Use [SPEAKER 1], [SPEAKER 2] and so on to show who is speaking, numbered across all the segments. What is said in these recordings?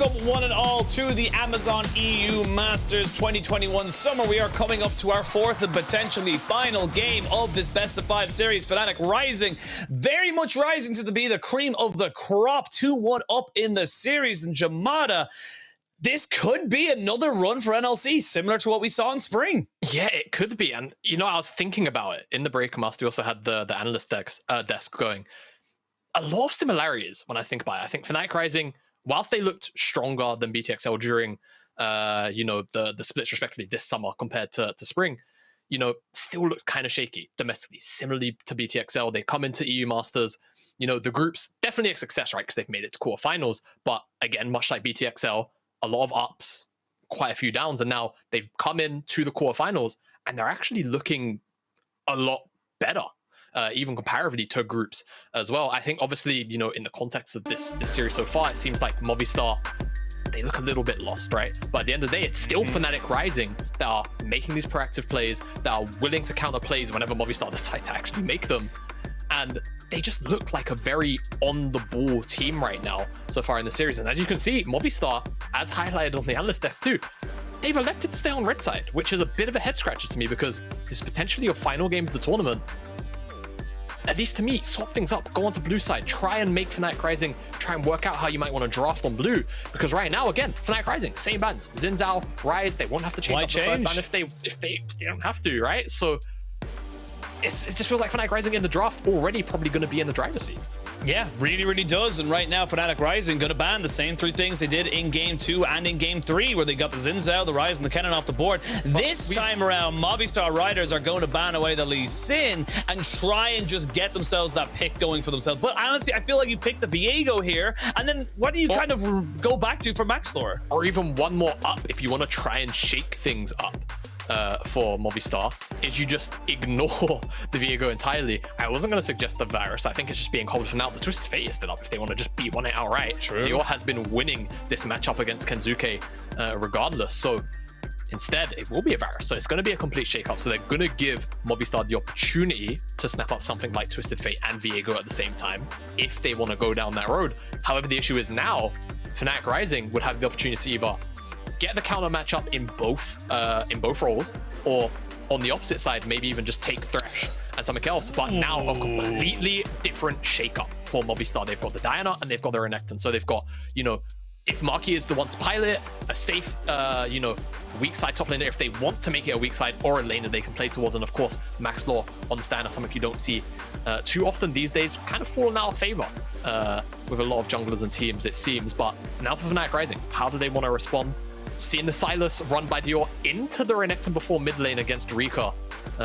[SPEAKER 1] Welcome one and all to the Amazon EU Masters 2021 Summer. We are coming up to our fourth and potentially final game of this best of 5 series. Fnatic rising, very much rising to be the cream of the crop, 2-1 up in the series. And Jamada, this could be another run for NLC, similar to what we saw in spring.
[SPEAKER 2] Yeah, it could be. And, you know, I was thinking about it in the Breaker Master. We also had the Analyst desk going. A lot of similarities when I think about it. I think Fnatic Rising, whilst they looked stronger than BTXL during, you know, the splits respectively this summer compared to spring, you know, still looks kind of shaky domestically. Similarly to BTXL, they come into EU Masters, you know, the group's definitely a success, right? Because they've made it to quarterfinals. But again, much like BTXL, a lot of ups, quite a few downs, and now they've come in to the quarterfinals and they're actually looking a lot better. Even comparatively to groups as well. I think obviously, you know, in the context of this series so far, it seems like Movistar, they look a little bit lost, right? But at the end of the day, it's still Fnatic Rising that are making these proactive plays, that are willing to counter plays whenever Movistar decide to actually make them. And they just look like a very on-the-ball team right now so far in the series. And as you can see, Movistar, as highlighted on the Analyst desk too, they've elected to stay on red side, which is a bit of a head scratcher to me because this is potentially your final game of the tournament. At least to me, swap things up, go onto blue side, try and make Fnatic Rising, try and work out how you might want to draft on blue. Because right now, again, Fnatic Rising, same bans, Xin Zhao, Rise, they won't have to change up the third ban if they don't have to, right? So it just feels like Fnatic Rising in the draft already probably going to be in the driver's seat.
[SPEAKER 1] Yeah, really does. And right now, Fnatic Rising going to ban the same 3 things they did in Game 2 and in Game 3, where they got the Xin Zhao, the Rise, and the Kennen off the board. This time around, Movistar Riders are going to ban away the Lee Sin and try and just get themselves that pick going for themselves. But honestly, I feel like you pick the Viego here, and then what do you kind of go back to for Maxlore?
[SPEAKER 2] Or even one more up if you want to try and shake things up. For Movistar, is you just ignore the Viego entirely. I wasn't going to suggest the Varus. I think it's just being called for now. The Twisted Fate is still up if they want to just beat 1-8 outright.
[SPEAKER 1] True.
[SPEAKER 2] Dajor has been winning this matchup against xKenzuke regardless. So instead, it will be a Varus. So it's going to be a complete shake-up. So they're going to give Movistar the opportunity to snap up something like Twisted Fate and Viego at the same time if they want to go down that road. However, the issue is now, Fnatic Rising would have the opportunity to either get the counter matchup in both roles, or on the opposite side, maybe even just take Thresh and something else. But now a completely different shake-up for Movistar. They've got the Diana and they've got the Renekton. So they've got, you know, if Marky is the one to pilot, a safe, you know, weak side top laner if they want to make it a weak side, or a laner they can play towards. And of course, Maxlore on stand is something you don't see too often these days, kind of fallen out of favor with a lot of junglers and teams, it seems. But now for Fnatic Rising, how do they want to respond? Seeing the Sylas run by Dajor into the Renekton before mid lane against Rika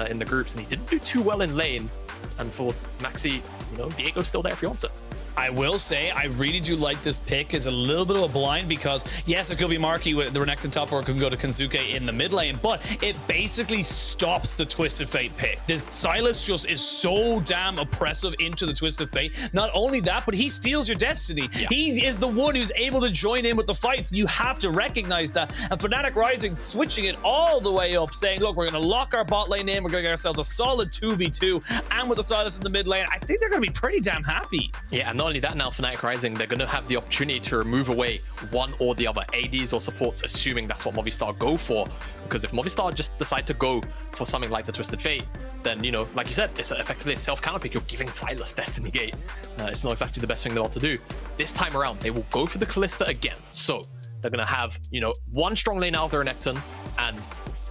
[SPEAKER 2] in the groups, and he didn't do too well in lane. And for MAXI, you know, Viego's still there if you want it.
[SPEAKER 1] I will say, I really do like this pick. It's a little bit of a blind because, yes, it could be Marky with the Renekton top, or it could go to xKenzuke in the mid lane, but it basically stops the Twisted Fate pick. The Sylas just is so damn oppressive into the Twisted Fate. Not only that, but he steals your destiny. Yeah. He is the one who's able to join in with the fights. You have to recognize that. And Fnatic Rising switching it all the way up, saying, look, we're going to lock our bot lane in. We're going to get ourselves a solid 2v2. And with the Sylas in the mid lane, I think they're going to be pretty damn happy.
[SPEAKER 2] Yeah, and not only that, now Fnatic Rising, they're going to have the opportunity to remove away one or the other ADs or supports, assuming that's what Movistar go for. Because if Movistar just decide to go for something like the Twisted Fate, then, you know, like you said, it's effectively a self-counter pick. You're giving Sylas Destiny Gate. It's not exactly the best thing they want to do. This time around, they will go for the Kalista again. So they're going to have, you know, one strong lane out of the Renekton, and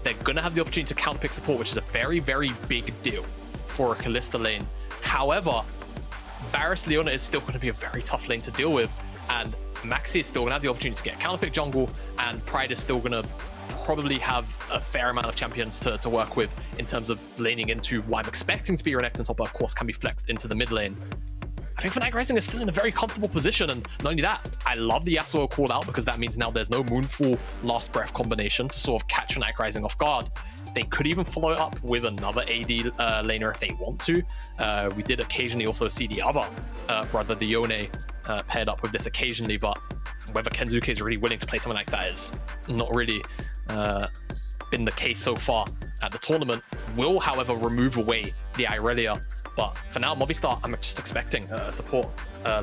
[SPEAKER 2] they're going to have the opportunity to counterpick support, which is a very big deal for a Kalista lane. However, Varus Leona is still going to be a very tough lane to deal with, and MAXI is still going to have the opportunity to get counterpick jungle, and Pride is still going to probably have a fair amount of champions to work with in terms of laning into what I'm expecting to be Renekton top, but of course can be flexed into the mid lane. I think Fnatic Rising is still in a very comfortable position, and not only that, I love the Yasuo call out because that means now there's no Moonfall Last Breath combination to sort of catch Fnatic Rising off guard. They could even follow it up with another AD laner if they want to. We did occasionally also see the other brother, the Yone, paired up with this occasionally, but whether xKenzuke is really willing to play something like that is not really been the case so far at the tournament. Will, however, remove away the Irelia But for now, Movistar, I'm just expecting a support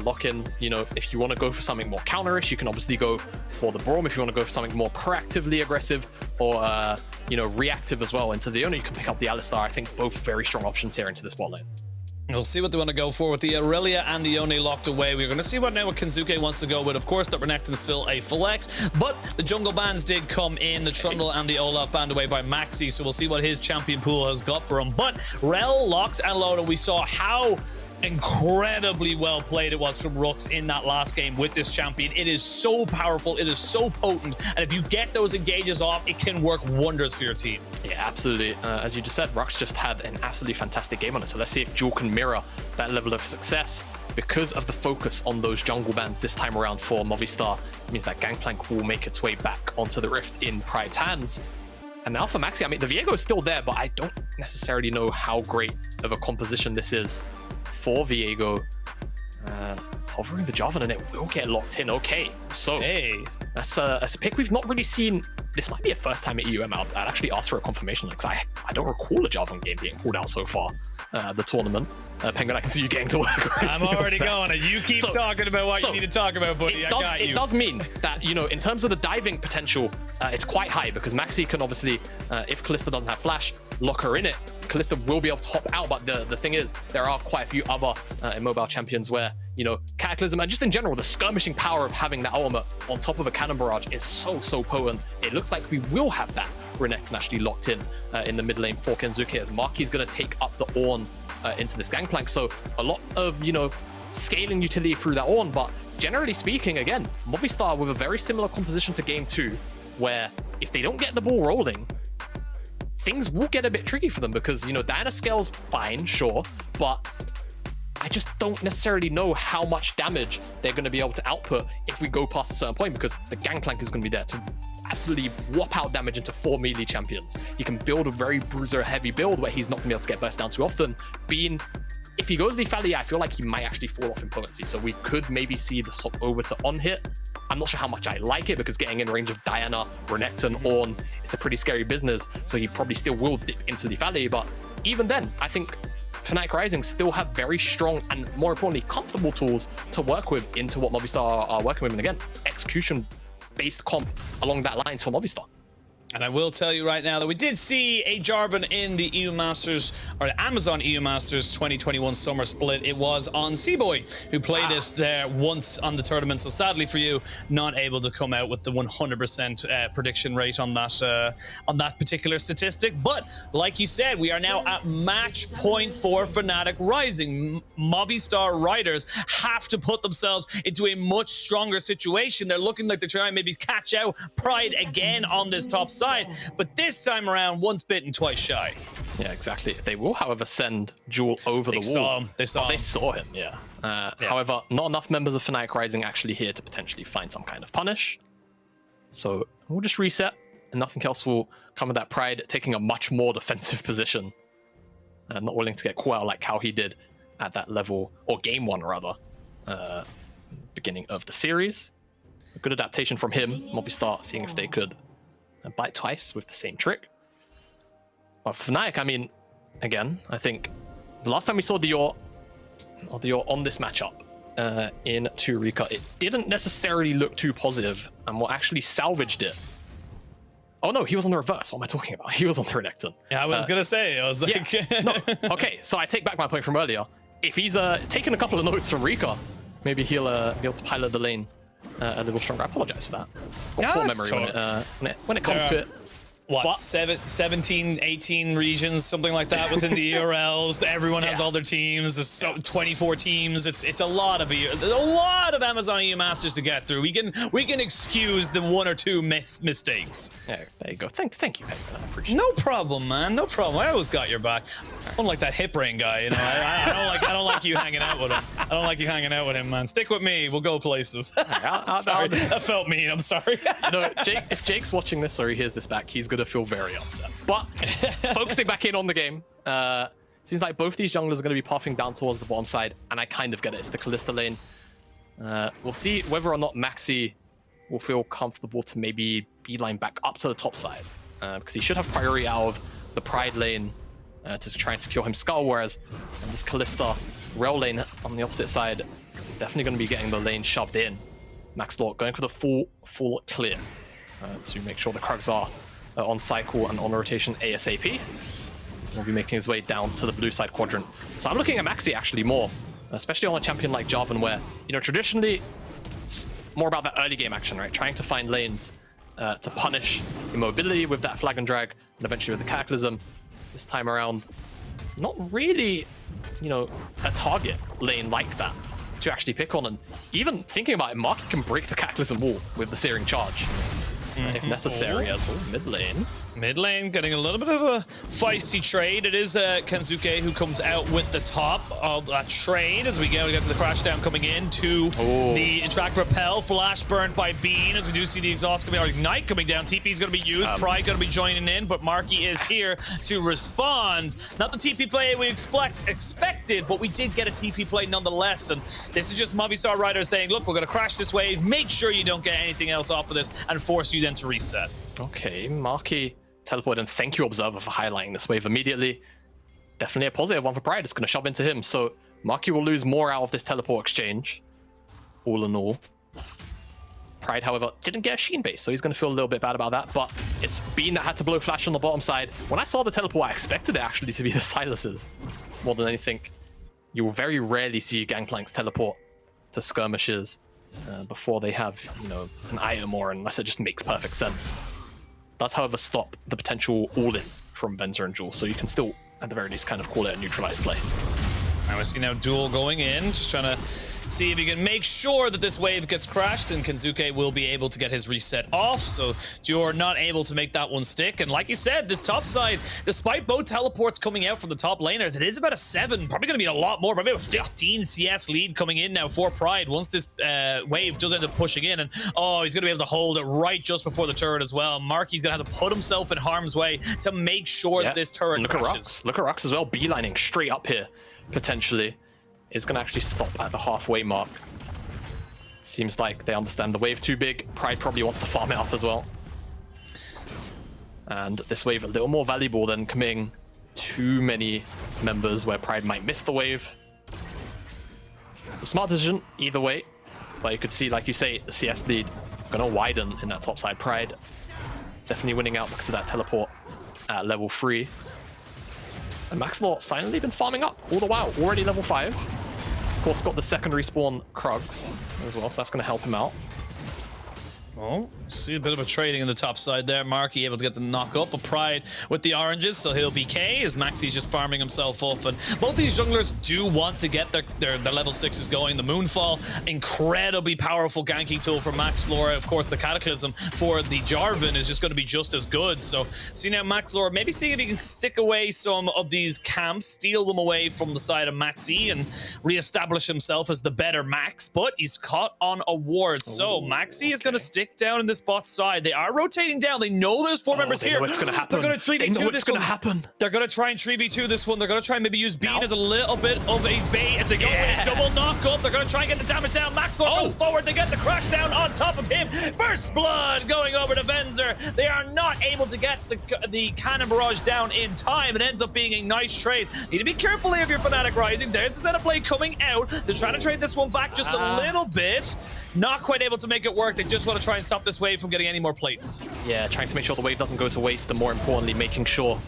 [SPEAKER 2] lock-in. You know, if you want to go for something more counterish, you can obviously go for the Braum. If you want to go for something more proactively aggressive or, you know, reactive as well into Leona, you can pick up the Alistar. I think both very strong options here into this bot lane.
[SPEAKER 1] We'll see what they want to go for with the Aurelia and the Yone locked away. We're going to see what now xKenzuke wants to go with. Of course, that Renekton's still a flex, but the jungle bans did come in. The Trundle and the Olaf banned away by Maxi, so we'll see what his champion pool has got for him. But Rell, Locked, and Leona, we saw how incredibly well played it was from Rhuckz in that last game with this champion. It is so powerful, it is so potent, and if you get those engages off, it can work wonders for your team.
[SPEAKER 2] Yeah, absolutely. As you just said, Rhuckz just had an absolutely fantastic game on it, so let's see if Duel can mirror that level of success. Because of the focus on those jungle bans this time around for Movistar, it means that Gangplank will make its way back onto the Rift in Pride's hands. And now for Maxi, I mean, the Viego is still there, but I don't necessarily know how great of a composition this is for Viego. Hovering the Jarvan and it will get locked in. Okay, so that's a pick we've not really seen. This might be a first time at EUM. I'd actually ask for a confirmation because I don't recall a Jarvan game being pulled out so far. The tournament. Penguin, I can see you getting to work.
[SPEAKER 1] I'm already going. You keep talking about what you need to talk about, buddy. I got you.
[SPEAKER 2] It does mean that, you know, in terms of the diving potential, it's quite high because Maxi can obviously, if Kalista doesn't have flash, lock her in it. Kalista will be able to hop out, but the thing is, there are quite a few other immobile champions where, you know, Cataclysm and just in general, the skirmishing power of having that ultimate on top of a cannon barrage is so potent. It looks like we will have that Renekton actually locked in the mid lane for xKenzuke as Marky's going to take up the Ornn into this Gangplank. So a lot of, you know, scaling utility through that Ornn, but generally speaking, again, Movistar with a very similar composition to game 2, where if they don't get the ball rolling, things will get a bit tricky for them because, you know, Diana scales fine, sure, but I just don't necessarily know how much damage they're going to be able to output if we go past a certain point, because the Gangplank is going to be there to absolutely whop out damage into 4 melee champions. You can build a very bruiser heavy build where he's not going to be able to get burst down too often. If he goes the Fally, I feel like he might actually fall off in potency, so we could maybe see the swap over to on hit. I'm not sure how much I like it because getting in range of Diana, Renekton, Ornn, it's a pretty scary business, so he probably still will dip into the Fally, but even then, I think Fnatic Rising still have very strong and, more importantly, comfortable tools to work with into what Movistar are working with. And again, execution-based comp along that lines for Movistar.
[SPEAKER 1] And I will tell you right now that we did see a Jarvan in the EU Masters, or the Amazon EU Masters 2021 Summer Split. It was on C-Boy, who played it there once on the tournament. So sadly for you, not able to come out with the 100% prediction rate on that particular statistic. But like you said, we are now at match point for Fnatic Rising. Movistar riders have to put themselves into a much stronger situation. They're looking like they're trying to maybe catch out Pride again on this top side, but this time around, once bitten, twice shy.
[SPEAKER 2] Yeah, exactly. They will, however, send Duel over the wall.
[SPEAKER 1] They saw him,
[SPEAKER 2] yeah. However, not enough members of Fnatic Rising actually here to potentially find some kind of punish. So we'll just reset, and nothing else will come of that. Pride taking a much more defensive position, not willing to get Quell like how he did at that level, or game 1 rather, beginning of the series. A good adaptation from him. Movistar seeing if they could bite twice with the same trick. But Fnatic, I mean, again, I think the last time we saw Dajor on this matchup in Turika, it didn't necessarily look too positive, and what actually salvaged it. Oh no, he was on the reverse. What am I talking about? He was on the Renekton.
[SPEAKER 1] Yeah, I was gonna say, I was like...
[SPEAKER 2] Yeah. No. Okay, so I take back my point from earlier. If he's taken a couple of notes from Rika, maybe he'll be able to pilot the lane a little stronger. I apologize for that. Poor memory when it comes to it.
[SPEAKER 1] What, 17, 18 regions, something like that within the ERLs. Everyone has all their teams. There's 24 teams. It's a lot of Amazon EU Masters to get through. We can excuse the 1 or 2 mistakes.
[SPEAKER 2] Yeah, there you go. Thank you, Penguin. I appreciate it.
[SPEAKER 1] No problem, man. No problem. I always got your back. I don't like that hip brain guy. You know, I don't like you hanging out with him. I don't like you hanging out with him, man. Stick with me. We'll go places. Sorry, that felt mean. I'm sorry.
[SPEAKER 2] You know, if Jake's watching this or he hears this back, he's gonna feel very upset. But focusing back in on the game, seems like both these junglers are going to be pathing down towards the bottom side, and I kind of get it. It's the Kalista lane. We'll see whether or not Maxi will feel comfortable to maybe beeline back up to the top side, because he should have priority out of the Pride lane to try and secure him Skull, whereas this Kalista Rell lane on the opposite side is definitely going to be getting the lane shoved in. Maxlore going for the full clear to make sure the Krugs are on cycle and on rotation ASAP. He'll be making his way down to the blue side quadrant. So I'm looking at MAXI actually more, especially on a champion like Jarvan, where, you know, traditionally it's more about that early game action, right? Trying to find lanes to punish immobility with that flag and drag, and eventually with the Cataclysm. This time around, not really, you know, a target lane like that to actually pick on. And even thinking about it, Marky can break the Cataclysm wall with the Searing Charge if necessary as well. Mid lane.
[SPEAKER 1] Mid lane getting a little bit of a feisty trade. It is XKenzuke who comes out with the top of that trade as we get to the crash down coming in to the Interact Repel. Flash burnt by Bean as we do see the exhaust coming out. Ignite coming down. TP is going to be used. Pride going to be joining in, but Marky is here to respond. Not the TP play we expected, but we did get a TP play nonetheless. And this is just Movistar riders saying, look, we're going to crash this wave. Make sure you don't get anything else off of this and force you then to reset.
[SPEAKER 2] Okay, Marky teleport, and thank you, Observer, for highlighting this wave immediately. Definitely a positive one for Pride. It's going to shove into him, so Marky will lose more out of this teleport exchange, all in all. Pride, however, didn't get a Sheen base, so he's going to feel a little bit bad about that, but it's Bean that had to blow Flash on the bottom side. When I saw the teleport, I expected it actually to be the Sylas's more than anything. You will very rarely see Gangplanks teleport to skirmishes before they have, you know, an item, or unless it just makes perfect sense. Does, however, stop the potential all-in from Venzer and Jules, so you can still, at the very least, kind of call it a neutralized play.
[SPEAKER 1] Now we see now Duel going in, just trying to see if he can make sure that this wave gets crashed, and XKenzuke will be able to get his reset off. So Dajor not able to make that one stick. And like you said, this top side, despite both teleports coming out from the top laners, it is about a 7, probably going to be a lot more, probably a 15 CS lead coming in now for Pride once this wave does end up pushing in. And oh, he's going to be able to hold it right just before the turret as well. Marky's going to have to put himself in harm's way to make sure that this turret crashes.
[SPEAKER 2] Look at Rhuckz as well, beelining straight up here, potentially. Is going to actually stop at the halfway mark. Seems like they understand the wave too big. Pride probably wants to farm it up as well. And this wave a little more valuable than committing too many members where Pride might miss the wave. A smart decision either way. But you could see, like you say, the CS lead going to widen in that top side. Pride definitely winning out because of that teleport at level 3. And Maxlore silently been farming up all the while, already level 5. Of course, got the secondary spawn Krugs as well, so that's going to help him out.
[SPEAKER 1] Oh, see a bit of a trading in the top side there. Marky able to get the knock up of Pride with the oranges, so he'll BK as Maxi's just farming himself off. And both these junglers do want to get their level 6s going. The Moonfall, incredibly powerful ganking tool for Maxlore. Of course, the Cataclysm for the Jarvan is just going to be just as good. So see now Maxlore, maybe see if he can stick away some of these camps, steal them away from the side of MAXI and reestablish himself as the better Max, but he's caught on a ward. So MAXI is going to stick down in this bot side. They are rotating down. They know there's 4 members here.
[SPEAKER 2] What's going to happen?
[SPEAKER 1] They're going to 3v2 this one. They're going to try and 3v2 this one. They're going to try and maybe use Bean as a little bit of a bait as they go with a double knock up. They're going to try and get the damage down. Maxlore goes forward. They get the crash down on top of him. First blood going over to Venzer. They are not able to get the cannon barrage down in time. It ends up being a nice trade. Need to be careful here if you're Fnatic Rising. There's a set of play coming out. They're trying to trade this one back just a little bit. Not quite able to make it work. They just want to try and stop this wave from getting any more plates.
[SPEAKER 2] Yeah, trying to make sure the wave doesn't go to waste, and more importantly, making sure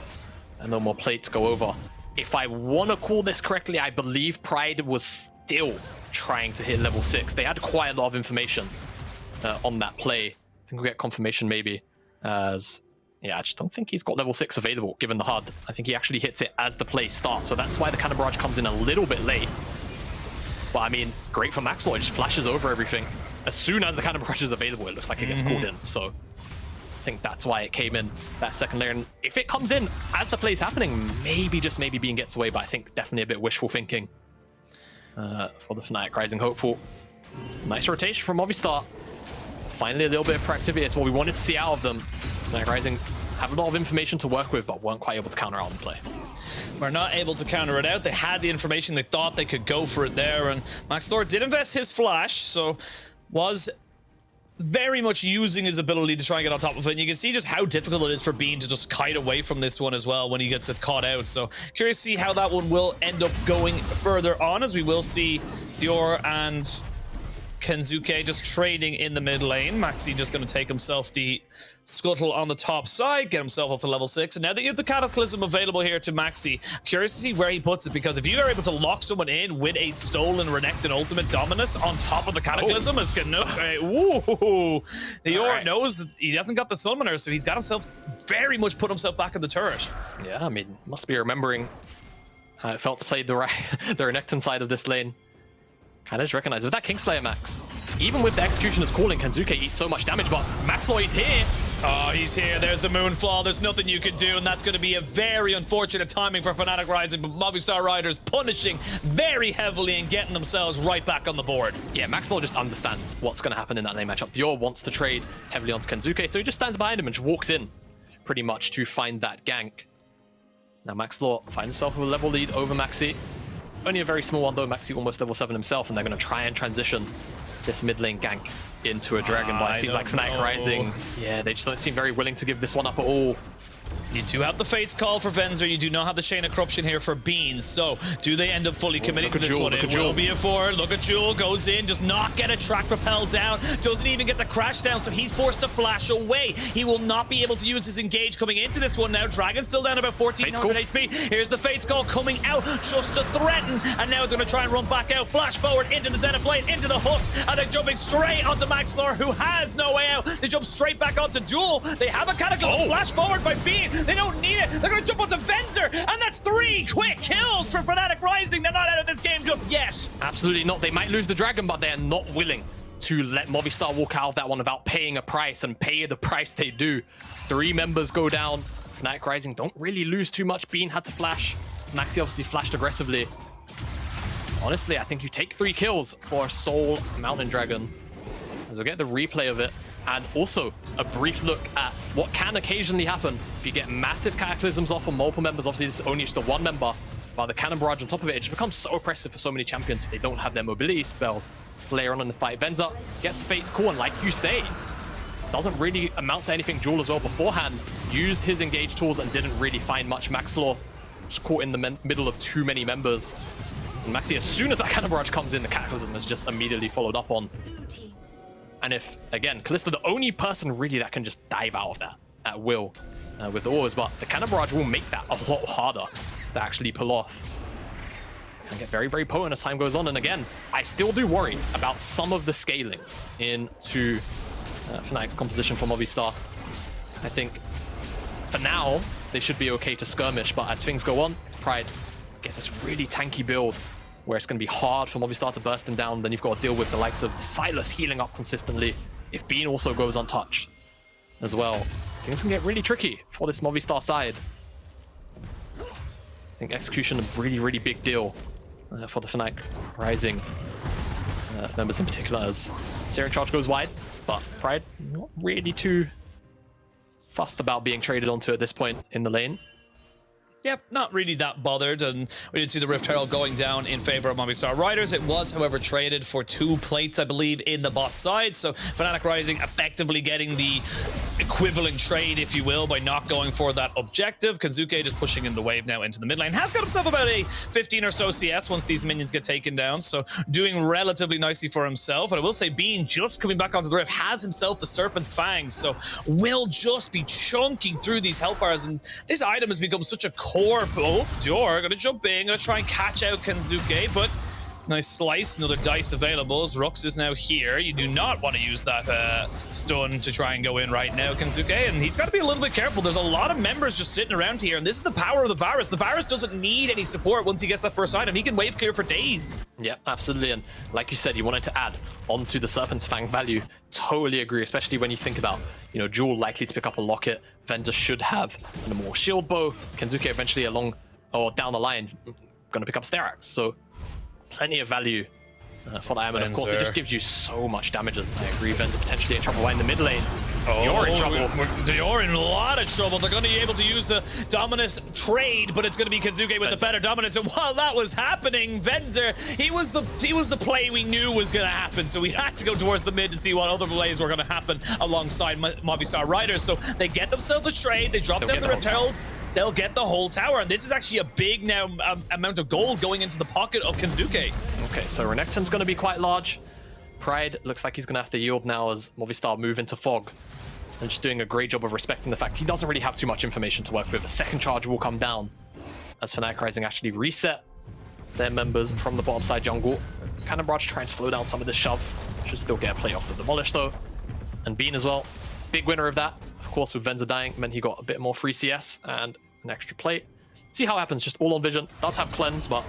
[SPEAKER 2] no more plates go over. If I want to call this correctly, I believe Pride was still trying to hit level 6. They had quite a lot of information on that play. I think we'll get confirmation maybe as... Yeah, I just don't think he's got level 6 available, given the HUD. I think he actually hits it as the play starts, so that's why the cannon barrage comes in a little bit late. But I mean, great for Maxlore, it just flashes over everything. As soon as the cannon barrage is available, it looks like it gets called in. So I think that's why it came in, that second layer. And if it comes in as the play's happening, maybe, just maybe, Bean gets away. But I think definitely a bit wishful thinking for the Fnatic Rising hopeful. Nice rotation from Movistar. Finally a little bit of proactivity. It's what we wanted to see out of them. Fnatic Rising have a lot of information to work with, but weren't quite able to counter out the play.
[SPEAKER 1] Were not able to counter it out. They had the information. They thought they could go for it there. And Maxlore did invest his flash, so was very much using his ability to try and get on top of it. And you can see just how difficult it is for Bean to just kite away from this one as well when he gets caught out. So curious to see how that one will end up going further on, as we will see Dajor and xKenzuke just trading in the mid lane. MAXI just going to take himself the scuttle on the top side, get himself up to level 6. And now that you have the Cataclysm available here to MAXI, curious to see where he puts it, because if you are able to lock someone in with a stolen Renekton ultimate Dominus on top of the Cataclysm, as Dajor knows he hasn't got the summoner, so he's got himself very much put himself back in the turret.
[SPEAKER 2] Yeah, I mean, must be remembering how it felt to play the Renekton side of this lane. Kind of just recognize with that Kingslayer max, even with the executioner's calling, xKenzuke eats so much damage, but Maxlore is here.
[SPEAKER 1] Oh, he's here. There's the Moonfall. There's nothing you can do, and that's going to be a very unfortunate timing for Fnatic Rising, but Movistar Riders punishing very heavily and getting themselves right back on the board.
[SPEAKER 2] Yeah, Maxlore just understands what's going to happen in that lane matchup. Dajor wants to trade heavily onto xKenzuke, so he just stands behind him and just walks in pretty much to find that gank. Now Maxlore finds himself with a level lead over MAXI. Only a very small one though, MAXI almost level 7 himself, and they're going to try and transition this mid lane gank into a Dragon, but it seems like Fnatic Rising, yeah, they just don't seem very willing to give this one up at all.
[SPEAKER 1] You do have the Fate's Call for Venzer. You do not have the Chain of Corruption here for Beans. So, do they end up fully committing to this one? It will be a 4. Look at Jewel. Goes in. Does not get a track propel down. Doesn't even get the crash down. So, he's forced to flash away. He will not be able to use his engage coming into this one now. Dragon's still down about 1400 HP. Here's the Fate's Call coming out just to threaten. And now it's going to try and run back out. Flash forward into the Zenith Blade, into the hooks. And they're jumping straight onto Maxlore, who has no way out. They jump straight back onto DuaLL. They have a Cataclysm flash forward by Bean. They don't need it. They're going to jump onto Venzer, and that's 3 quick kills for Fnatic Rising. They're not out of this game just yet.
[SPEAKER 2] Absolutely not. They might lose the Dragon, but they're not willing to let Movistar walk out of that one without paying a price, and pay the price they do. 3 members go down. Fnatic Rising don't really lose too much. Bean had to flash. MAXI obviously flashed aggressively. Honestly, I think you take 3 kills for a Soul Mountain Dragon. As we'll get the replay of it. And also a brief look at what can occasionally happen if you get massive cataclysms off on multiple members. Obviously, this is only just the 1 member, but the cannon barrage on top of it, it just becomes so oppressive for so many champions if they don't have their mobility spells. So later on in the fight, Venzer gets the Fate's Call, and like you say, doesn't really amount to anything. Jewel as well beforehand used his engage tools and didn't really find much. Maxlore just caught in the middle of too many members. And MAXI, as soon as that cannon barrage comes in, the cataclysm is just immediately followed up on. And if, again, Kalista, the only person really that can just dive out of that at will with ores, but the Cannon Barrage will make that a lot harder to actually pull off. Can get very, very potent as time goes on. And again, I still do worry about some of the scaling into Fnatic's composition for Movistar. I think for now, they should be okay to skirmish, but as things go on, Pride gets this really tanky build where it's going to be hard for Movistar to burst him down. Then you've got to deal with the likes of Sylas healing up consistently. If Bean also goes untouched as well, things can get really tricky for this Movistar side. I think execution a really, really big deal for the Fnatic Rising members in particular, as Searing Charge goes wide, but Pride not really too fussed about being traded onto at this point in the lane.
[SPEAKER 1] Yep, not really that bothered, and we did see the Rift Herald going down in favor of Movistar Riders. It was, however, traded for 2 plates, I believe, in the bot side, so Fnatic Rising effectively getting the equivalent trade, if you will, by not going for that objective. xKenzuke just pushing in the wave now into the mid lane. Has got himself about a 15 or so CS once these minions get taken down, so doing relatively nicely for himself. And I will say, Bean just coming back onto the Rift has himself the Serpent's Fangs, so will just be chunking through these health bars, and this item has become such a core. Oh, Dajor gonna jump in, gonna try and catch out xKenzuke, but nice slice, another dice available as Rhuckz is now here. You do not want to use that stun to try and go in right now, xKenzuke, and he's got to be a little bit careful. There's a lot of members just sitting around here, and this is the power of the Varus. The Varus doesn't need any support once he gets that first item. He can wave clear for days. Yeah, absolutely, and like you said, you wanted to add onto the Serpent's Fang value. Totally agree, especially when you think about, you know, Jewel likely to pick up a locket, Venzer should have a more shield bow, xKenzuke eventually along or down the line gonna pick up Sterax, so plenty of value
[SPEAKER 2] for that. And of course, it just gives you so much damage. As I agree, Venzer potentially in trouble right in the mid lane. You're in trouble.
[SPEAKER 1] You're in a lot of trouble. They're going to be able to use the Dominus trade, but it's going to be xKenzuke with the better Dominus. And while that was happening, Venzer, he was the play we knew was going to happen. So we had to go towards the mid to see what other plays were going to happen alongside Movistar Riders. So they get themselves a trade. They drop down the Rell. They'll get the whole tower. And this is actually a big now amount of gold going into the pocket of xKenzuke.
[SPEAKER 2] Okay, so Renekton's going to be quite large. Pride looks like he's going to have to yield now as Movistar move into Fog. And just doing a great job of respecting the fact he doesn't really have too much information to work with. A second charge will come down as Fnatic Rising actually reset their members from the bottom side jungle. Cannon Barrage try and slow down some of this shove. Should still get a play off the Demolish though. And Bean as well. Big winner of that. Of course, with Venzer dying, meant he got a bit more free CS and an extra plate. See how it happens, just all on vision. Does have cleanse, but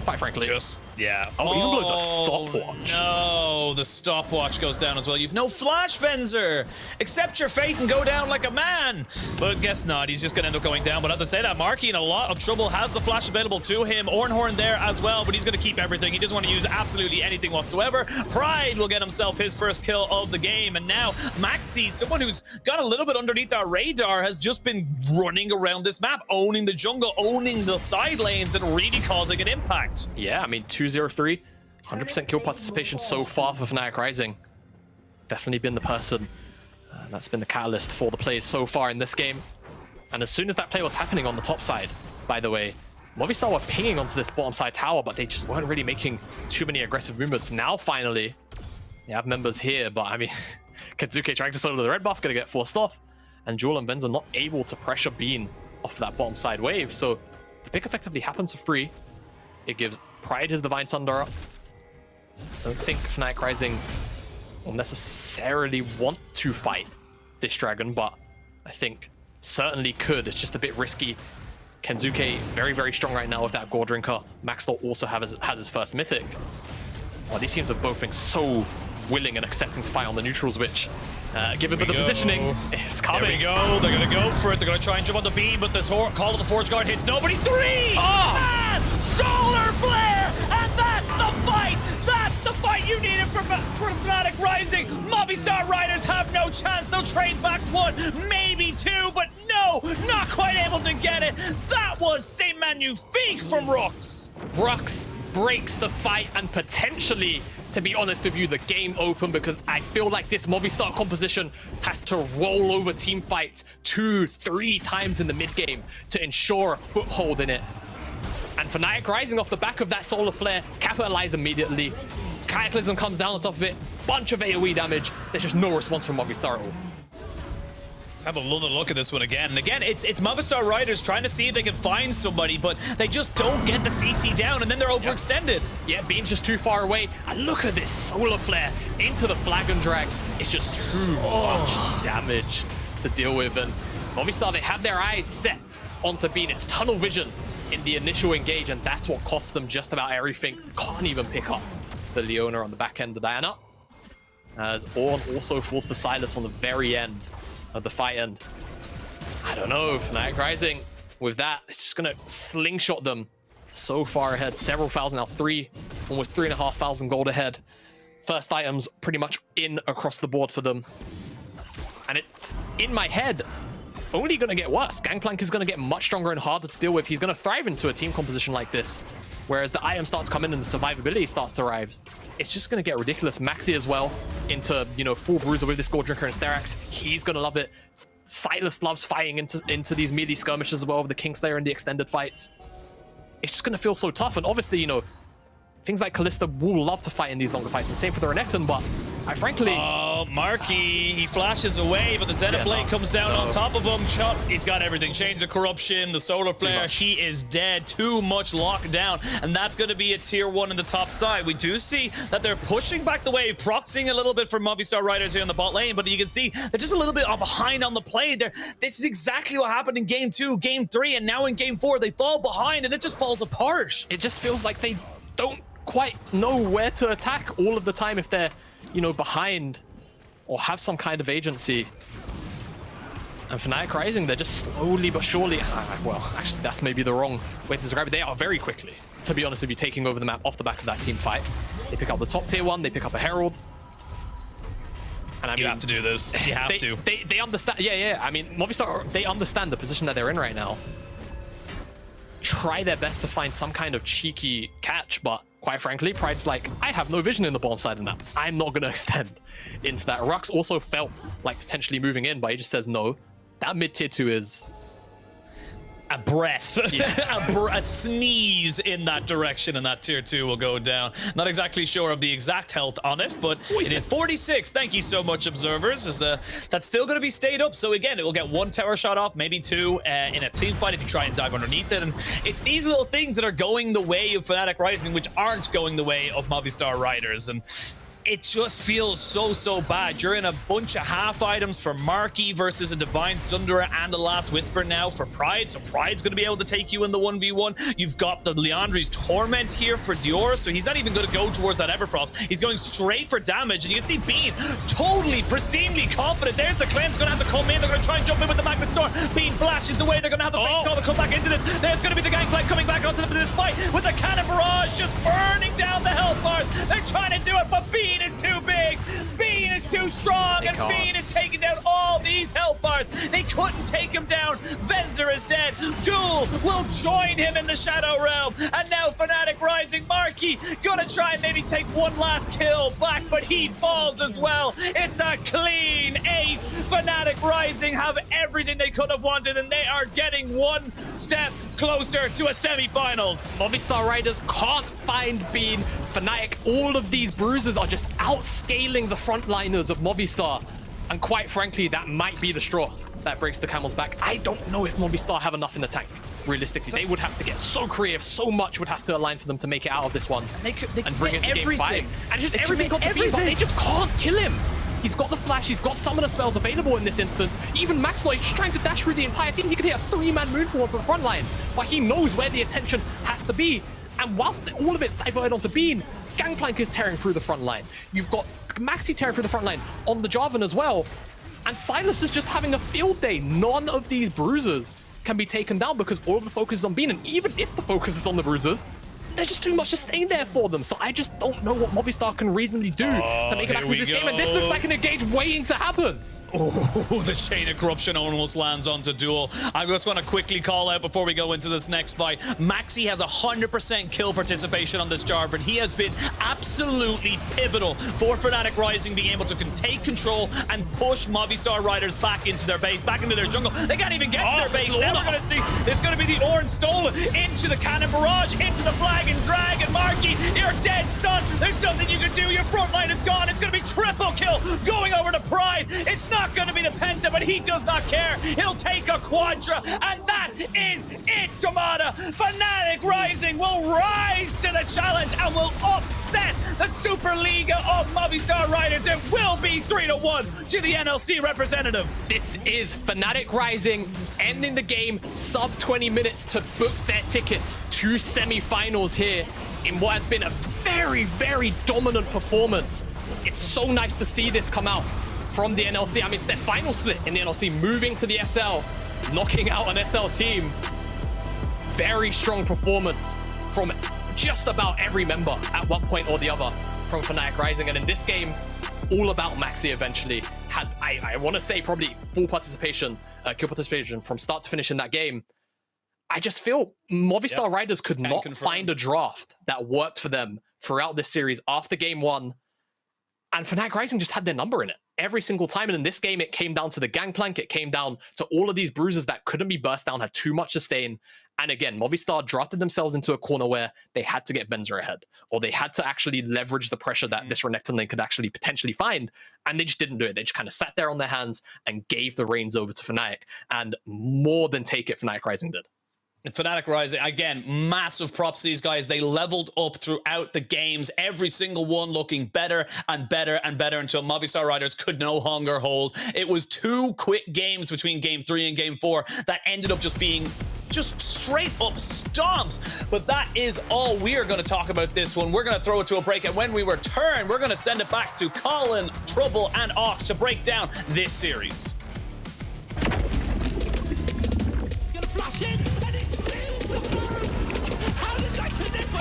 [SPEAKER 2] quite frankly,
[SPEAKER 1] yeah.
[SPEAKER 2] Oh, even blows a stopwatch.
[SPEAKER 1] No, the stopwatch goes down as well. You've no flash, Venzer. Accept your fate and go down like a man. But guess not. He's just going to end up going down. But as I say that, Marky in a lot of trouble, has the flash available to him. Ornn there as well, but he's going to keep everything. He doesn't want to use absolutely anything whatsoever. Pride will get himself his first kill of the game. And now MAXI, someone who's got a little bit underneath our radar, has just been running around this map, owning the jungle, owning the side lanes, and really causing an impact.
[SPEAKER 2] Yeah, I mean, 2-0-3, 100% kill participation so far for Fnatic Rising. Definitely been the person that's been the catalyst for the plays so far in this game. And as soon as that play was happening on the top side, by the way, Movistar were pinging onto this bottom side tower, but they just weren't really making too many aggressive movements. Now, finally, they have members here, but I mean, xKenzuke trying to solo the red buff, gonna get forced off, and DuaLL and Venzer not able to pressure Bean off that bottom side wave. So the pick effectively happens for free. It gives Pride his Divine Thunder up. I don't think Fnatic Rising will necessarily want to fight this dragon, but I think certainly could. It's just a bit risky. xKenzuke very, very strong right now with that Gore Drinker. Maxlore also has his first Mythic. Well, these teams have both been so willing and accepting to fight on the neutrals, which, given the positioning, is coming.
[SPEAKER 1] There we go. They're going to go for it. They're going to try and jump on the beam, but this Call of the Forge Guard hits nobody. 3! And Solar Flare! And that's the fight! That's the fight you needed for Fnatic Rising! Movistar Riders have no chance. They'll trade back 1, maybe 2, but no, not quite able to get it. That was C'est Magnifique from Rhuckz.
[SPEAKER 2] Rhuckz breaks the fight and potentially, to be honest with you, the game open, because I feel like this Movistar composition has to roll over team fights 2-3 times in the mid game to ensure a foothold in it. And Fnatic Rising off the back of that Solar Flare, capitalize immediately. Cataclysm comes down on top of it, bunch of AoE damage. There's just no response from Movistar at all.
[SPEAKER 1] Let's have another look at this one again. And again, it's Movistar Riders trying to see if they can find somebody, but they just don't get the CC down, and then they're overextended.
[SPEAKER 2] Yeah, Beam's just too far away. And look at this Solar Flare into the Flag and Drag. It's just too much damage to deal with. And Movistar, they have their eyes set onto Beam. It's tunnel vision in the initial engage, and that's what costs them just about everything. Can't even pick up the Leona on the back end of Diana. As Ornn also falls to Sylas on the very end of the fight end. I don't know, Fnatic Rising with that, it's just gonna slingshot them so far ahead. Several thousand now, almost 3,500 gold ahead. First items pretty much in across the board for them. And it's in my head, only gonna get worse. Gangplank is gonna get much stronger and harder to deal with. He's gonna thrive into a team composition like this. Whereas the items start to come in and the survivability starts to rise. It's just going to get ridiculous. MAXI as well into, you know, full bruiser with this Gore Drinker and Sterax. He's going to love it. Sylas loves fighting into these melee skirmishes as well with the Kingslayer and the extended fights. It's just going to feel so tough. And obviously, you know, things like Kalista will love to fight in these longer fights. And same for the Renekton, but I frankly...
[SPEAKER 1] Oh, Marky, he flashes away, but the Zenith Blade comes down on top of him. Chop, he's got everything. Chains of Corruption, the Solar Flare, he is dead. Too much lockdown, and that's going to be a tier 1 in the top side. We do see that they're pushing back the wave, proxying a little bit for Movistar Riders here in the bot lane, but you can see they're just a little bit behind on the play. This is exactly what happened in Game 2, Game 3, and now in Game 4, they fall behind, and it just falls apart.
[SPEAKER 2] It just feels like they don't quite know where to attack all of the time if they're, you know, behind or have some kind of agency. And Fnatic Rising, they're just slowly but surely, well, actually, that's maybe the wrong way to describe it. They are very quickly to be honest with you, taking over the map off the back of that team fight. They pick up the top tier one, they pick up a Herald. And I mean,
[SPEAKER 1] you have to do this. You have to.
[SPEAKER 2] They understand. Yeah. I mean, Movistar, they understand the position that they're in right now. Try their best to find some kind of cheeky catch, but quite frankly, Pride's like, I have no vision in the bottom side of the map. I'm not going to extend into that. Rhuckz also felt like potentially moving in, but he just says no. That mid tier 2 is
[SPEAKER 1] a breath,
[SPEAKER 2] yeah.
[SPEAKER 1] a sneeze in that direction, and that tier 2 will go down. Not exactly sure of the exact health on it, but it is 46. Thank you so much, observers. That's still going to be stayed up. So again, it will get 1 tower shot off, maybe 2 in a team fight if you try and dive underneath it. And it's these little things that are going the way of Fnatic Rising, which aren't going the way of Movistar Riders. And it just feels so bad. You're in a bunch of half items for Marky versus a Divine Sundera and a Last Whisper now for Pride. So Pride's going to be able to take you in the 1v1. You've got the Leandri's Torment here for Dajor, so he's not even going to go towards that Everfrost. He's going straight for damage, and you can see Bean totally pristinely confident. There's the cleanse going to have to come in. They're going to try and jump in with the Magnet Storm. Bean flashes away. They're going to have the Fates Call to come back into this. There's going to be the Gangplank coming back onto this fight with the Cannon Barrage just burning down the health bars. They're trying to do it, but Bean is too big. Bean is too strong, and Bean is taking down all these health bars. They couldn't take him down. Venzer is dead. DuaLL will join him in the Shadow Realm, and now Fnatic Rising. Marky gonna try and maybe take one last kill back, but he falls as well. It's a clean ace. Fnatic Rising have everything they could have wanted, and they are getting one step closer to a semifinals.
[SPEAKER 2] Movistar Riders can't find Bean. Fnatic, all of these bruises are just outscaling the frontliners of Movistar. And quite frankly, that might be the straw that breaks the camel's back. I don't know if Movistar have enough in the tank. Realistically, they would have to get so creative, so much would have to align for them to make it out of this one.
[SPEAKER 1] And they
[SPEAKER 2] bring it to
[SPEAKER 1] everything.
[SPEAKER 2] Game 5. And just everything got to Bean, but they just can't kill him. He's got the flash, he's got summoner spells available in this instance. Even Maxlore is just trying to dash through the entire team. He could hit a 3-man moonfall onto the front line, but he knows where the attention has to be. And whilst all of it's diverted onto Bean, Gangplank is tearing through the front line. You've got MAXI tearing through the front line on the Jarvan as well. And Sylas is just having a field day. None of these bruisers can be taken down because all of the focus is on Bean. And even if the focus is on the bruisers, there's just too much to stay there for them. So I just don't know what Movistar can reasonably do to make it back to this game. And this looks like an engage waiting to happen.
[SPEAKER 1] Oh, the Chain of Corruption almost lands onto DuaLL. I just want to quickly call out before we go into this next fight. Maxi has 100% kill participation on this Jarvan. He has been absolutely pivotal for Fnatic Rising being able to take control and push Movistar Riders back into their base, back into their jungle. They can't even get to their base. Now we're going to see, it's going to be the Ornn stolen into the Cannon Barrage, into the Flag and Drag, and Marky, you're dead, son. There's nothing you can do. Your front line is gone. It's going to be triple kill going over to Pride. It's not going to be the Penta, but he does not care. He'll take a Quadra, and that is it, Jamada. Fnatic Rising will rise to the challenge and will upset the Superliga of Movistar Riders. It will be 3-1 to the NLC representatives.
[SPEAKER 2] This is Fnatic Rising ending the game sub 20 minutes to book their tickets to semi-finals here in what has been a very dominant performance. It's so nice to see this come out from the NLC. I mean, it's their final split in the NLC, moving to the SL, knocking out an SL team. Very strong performance from just about every member at one point or the other from Fnatic Rising. And in this game, all about MAXI eventually. Had, I want to say, probably full participation, kill participation from start to finish in that game. I just feel Movistar Riders could not find a draft that worked for them throughout this series after game 1. And Fnatic Rising just had their number in it every single time. And in this game, it came down to the Gangplank. It came down to all of these bruises that couldn't be burst down, had too much sustain. And again, Movistar drafted themselves into a corner where they had to get Venzer ahead, or they had to actually leverage the pressure that this Renekton lane could actually potentially find. And they just didn't do it. They just kind of sat there on their hands and gave the reins over to Fnatic. And more than take it, Fnatic Rising did.
[SPEAKER 1] Fnatic Rising, again, massive props to these guys. They leveled up throughout the games, every single one looking better and better and better until Movistar Riders could no longer hold. It was 2 quick games between game 3 and game 4 that ended up just being straight up stomps. But that is all we are going to talk about this one. We're going to throw it to a break, and when we return, we're going to send it back to Koolein, Trouble, and Ox to break down this series.
[SPEAKER 3] It's gonna flash in, and he steals the mark. How does that connect?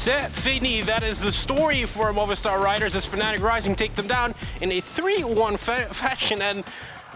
[SPEAKER 3] it, Sydney. That is the story for Movistar Riders as Fnatic Rising take them down in a 3-1 fashion. And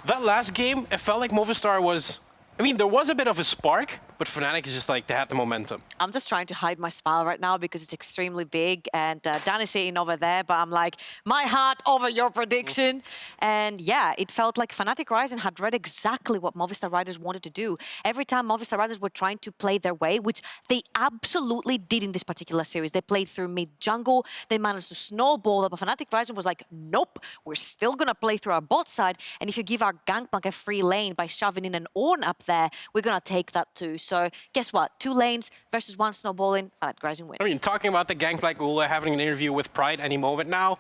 [SPEAKER 3] that last game, it felt like Movistar was... I mean, there was a bit of a spark, but Fnatic is just like, they had the momentum.
[SPEAKER 4] I'm just trying to hide my smile right now because it's extremely big, and Dan is sitting over there, but I'm like, my heart over your prediction. And yeah, it felt like Fnatic Rising had read exactly what Movistar Riders wanted to do. Every time Movistar Riders were trying to play their way, which they absolutely did in this particular series. They played through mid-jungle, they managed to snowball, but Fnatic Rising was like, nope, we're still gonna play through our bot side, and if you give our Gangplank a free lane by shoving in an Ornn up there, we're gonna take that too. So guess what? 2 lanes versus 1 snowballing, Fnatic Rising wins.
[SPEAKER 3] I mean, talking about the Gangplank, Koolein having an interview with Pride any moment now.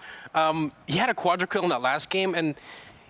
[SPEAKER 3] He had a quadra-kill in that last game, and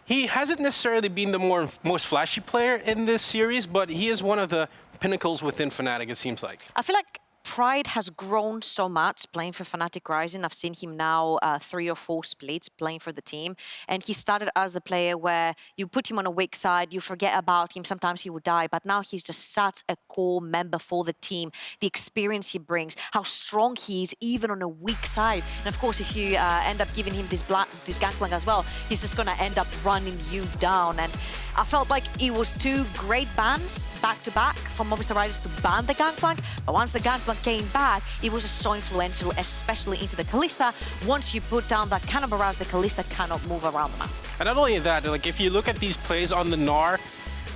[SPEAKER 3] he hasn't necessarily been the most flashy player in this series, but he is one of the pinnacles within Fnatic, it seems like.
[SPEAKER 4] I feel like Pride has grown so much playing for Fnatic Rising. I've seen him now 3 or 4 splits playing for the team. And he started as a player where you put him on a weak side, you forget about him, sometimes he would die. But now he's just such a core member for the team. The experience he brings, how strong he is even on a weak side. And of course, if you end up giving him this Gangplank as well, he's just going to end up running you down. And I felt like it was 2 great bans back-to-back for Movistar Riders to ban the Gangplank. But once the Gangplank came back, it was just so influential, especially into the Kalista. Once you put down that kind of barrage, the Kalista cannot move around the map.
[SPEAKER 3] And not only that, like if you look at these plays on the Gnar,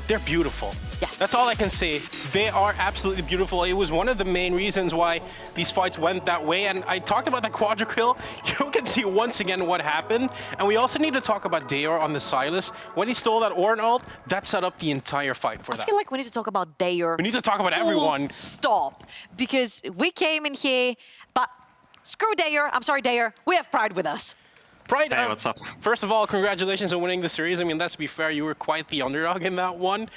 [SPEAKER 3] they're beautiful.
[SPEAKER 4] Yeah.
[SPEAKER 3] That's all I can say. They are absolutely beautiful. It was one of the main reasons why these fights went that way. And I talked about the quadra-kill. You can see once again what happened. And we also need to talk about Dajor on the Sylas. When he stole that Ornn ult, that set up the entire fight for that.
[SPEAKER 4] I feel like we need to talk about Dajor.
[SPEAKER 3] We need to talk about everyone.
[SPEAKER 4] Stop. Because we came in here, but screw Dajor. I'm sorry, Dajor. We have Pride with us.
[SPEAKER 3] Pride,
[SPEAKER 5] hey, what's up?
[SPEAKER 3] First of all, congratulations on winning the series. I mean, let's be fair, you were quite the underdog in that one.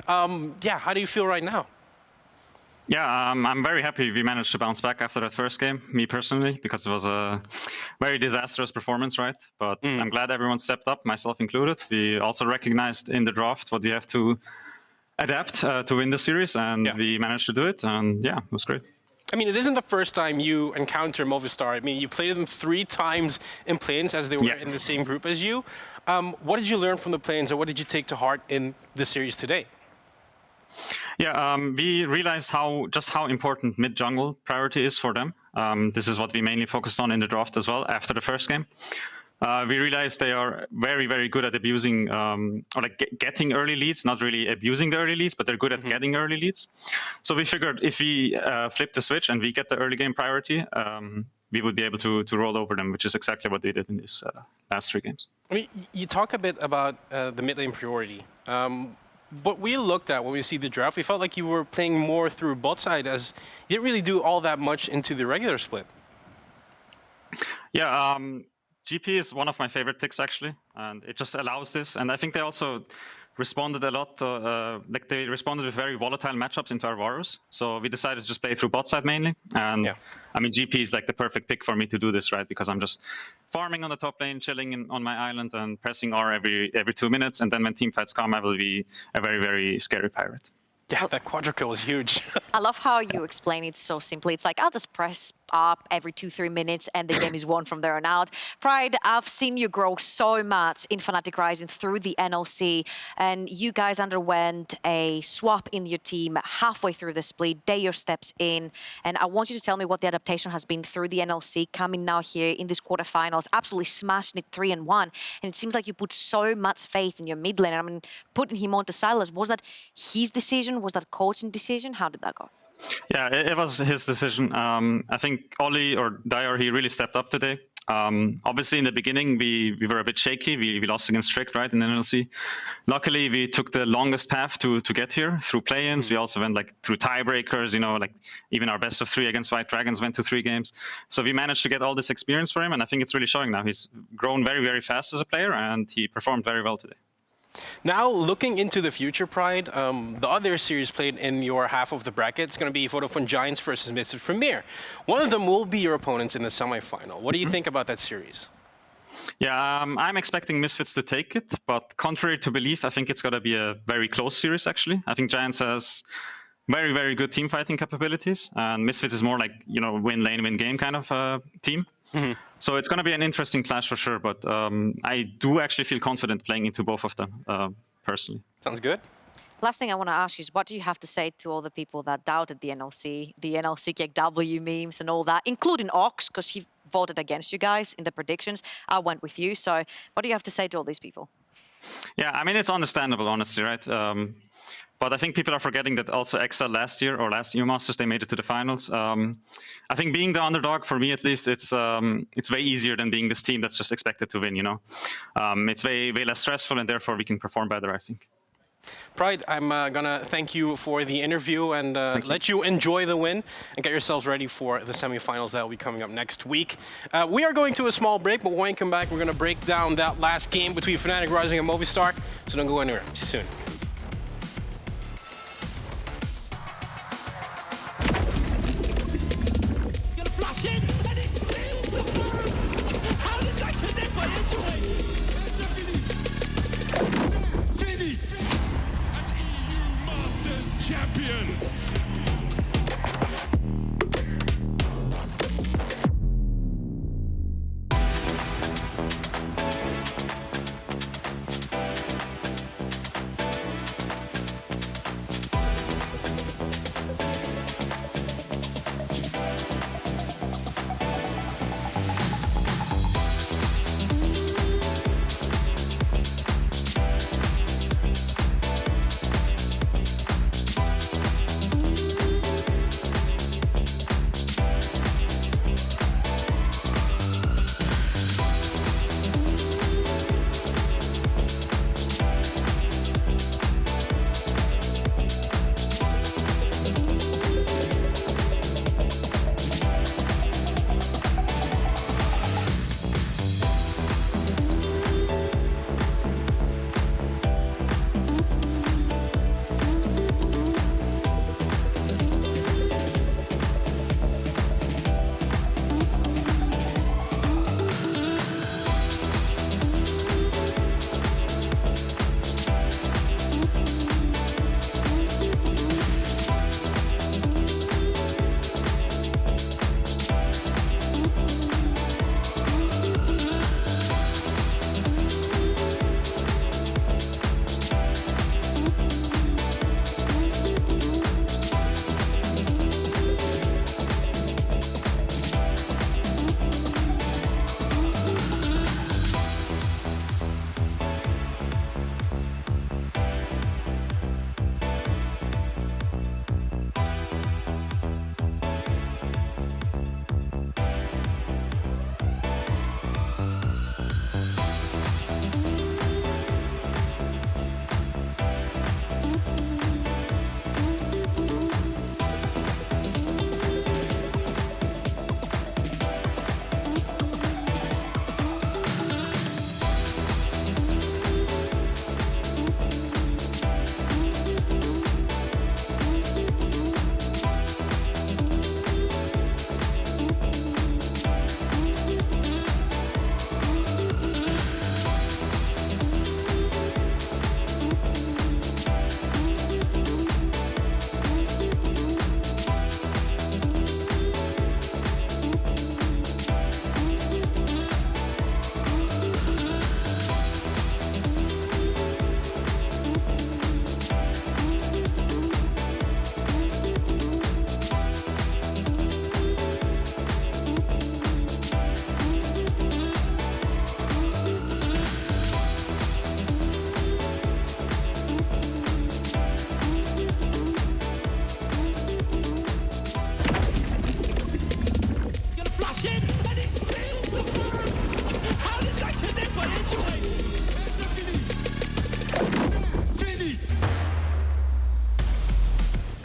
[SPEAKER 3] Yeah, how do you feel right now?
[SPEAKER 5] Yeah, I'm very happy we managed to bounce back after that first game, me personally, because it was a very disastrous performance, right? But I'm glad everyone stepped up, myself included. We also recognized in the draft what we have to adapt to win the series, and we managed to do it, and yeah, it was great.
[SPEAKER 3] I mean, it isn't the first time you encounter Movistar. I mean, you played them 3 times in Plains as they were in the same group as you. What did you learn from the Plains, and what did you take to heart in the series today?
[SPEAKER 5] Yeah, we realized just how important mid-jungle priority is for them. This is what we mainly focused on in the draft as well after the first game. We realized they are very, very good at abusing, or like getting early leads, not really abusing the early leads, but they're good at getting early leads. So we figured if we flip the switch and we get the early game priority, we would be able to roll over them, which is exactly what they did in these last 3 games.
[SPEAKER 3] I mean, you talk a bit about the mid lane priority. What we looked at when we see the draft, we felt like you were playing more through bot side as you didn't really do all that much into the regular split.
[SPEAKER 5] Yeah, GP is one of my favorite picks, actually, and it just allows this. And I think they also responded a lot, like they responded with very volatile matchups into our Varus. So we decided to just play through bot side mainly. And I mean, GP is like the perfect pick for me to do this, right? Because I'm just farming on the top lane, chilling on my island and pressing R every 2 minutes. And then when team fights come, I will be a very, very scary pirate.
[SPEAKER 3] Yeah, that quadra-kill is huge.
[SPEAKER 4] I love how you explain it so simply. It's like, I'll just press up every 2-3 minutes and the game is won from there on out. Pride, I've seen you grow so much in Fnatic Rising through the NLC, and you guys underwent a swap in your team halfway through the split. Dajor steps in, and I want you to tell me what the adaptation has been through the NLC, coming now here in this quarterfinals, absolutely smashing it 3-1. And it seems like you put so much faith in your mid laner. I mean, putting him onto Sylas, was that his decision? Was that coaching decision? How did that go?
[SPEAKER 5] Yeah, it was his decision. I think Ollie or Dajor, he really stepped up today. Obviously, in the beginning, we were a bit shaky. We lost against Strict, right, in the NLC. Luckily, we took the longest path to get here through play-ins. We also went like through tiebreakers, you know, like even our best of 3 against White Dragons went to 3 games. So we managed to get all this experience for him, and I think it's really showing now. He's grown very, very fast as a player, and he performed very well today.
[SPEAKER 3] Now, looking into the future, Pride, the other series played in your half of the bracket, it's going to be Vodafone Giants versus Misfits Premier. One of them will be your opponents in the semifinal. What do you think about that series?
[SPEAKER 5] Yeah, I'm expecting Misfits to take it, but contrary to belief, I think it's going to be a very close series, actually. I think Giants has very, very good team fighting capabilities. And Misfits is more like, you know, win lane, win game kind of team. So it's going to be an interesting clash for sure. But I do actually feel confident playing into both of them personally.
[SPEAKER 3] Sounds good.
[SPEAKER 4] Last thing I want to ask you is, what do you have to say to all the people that doubted the NLC kick W memes and all that, including Ox, because he voted against you guys in the predictions. I went with you. So what do you have to say to all these people?
[SPEAKER 5] Yeah, I mean, it's understandable, honestly, right? But I think people are forgetting that also Excel last year, or last EU Masters, they made it to the finals. I think being the underdog, for me at least, it's way easier than being this team that's just expected to win, you know? It's way less stressful, and therefore we can perform better, I think.
[SPEAKER 3] Pride, I'm going to thank you for the interview and let you enjoy the win and get yourselves ready for the semifinals that will be coming up next week. We are going to a small break, but when we come back, we're going to break down that last game between Fnatic Rising and Movistar. So don't go anywhere. See you soon.
[SPEAKER 6] He's going to flash in, and he steals the bomb! How does that connect by entering? As EU Masters champions.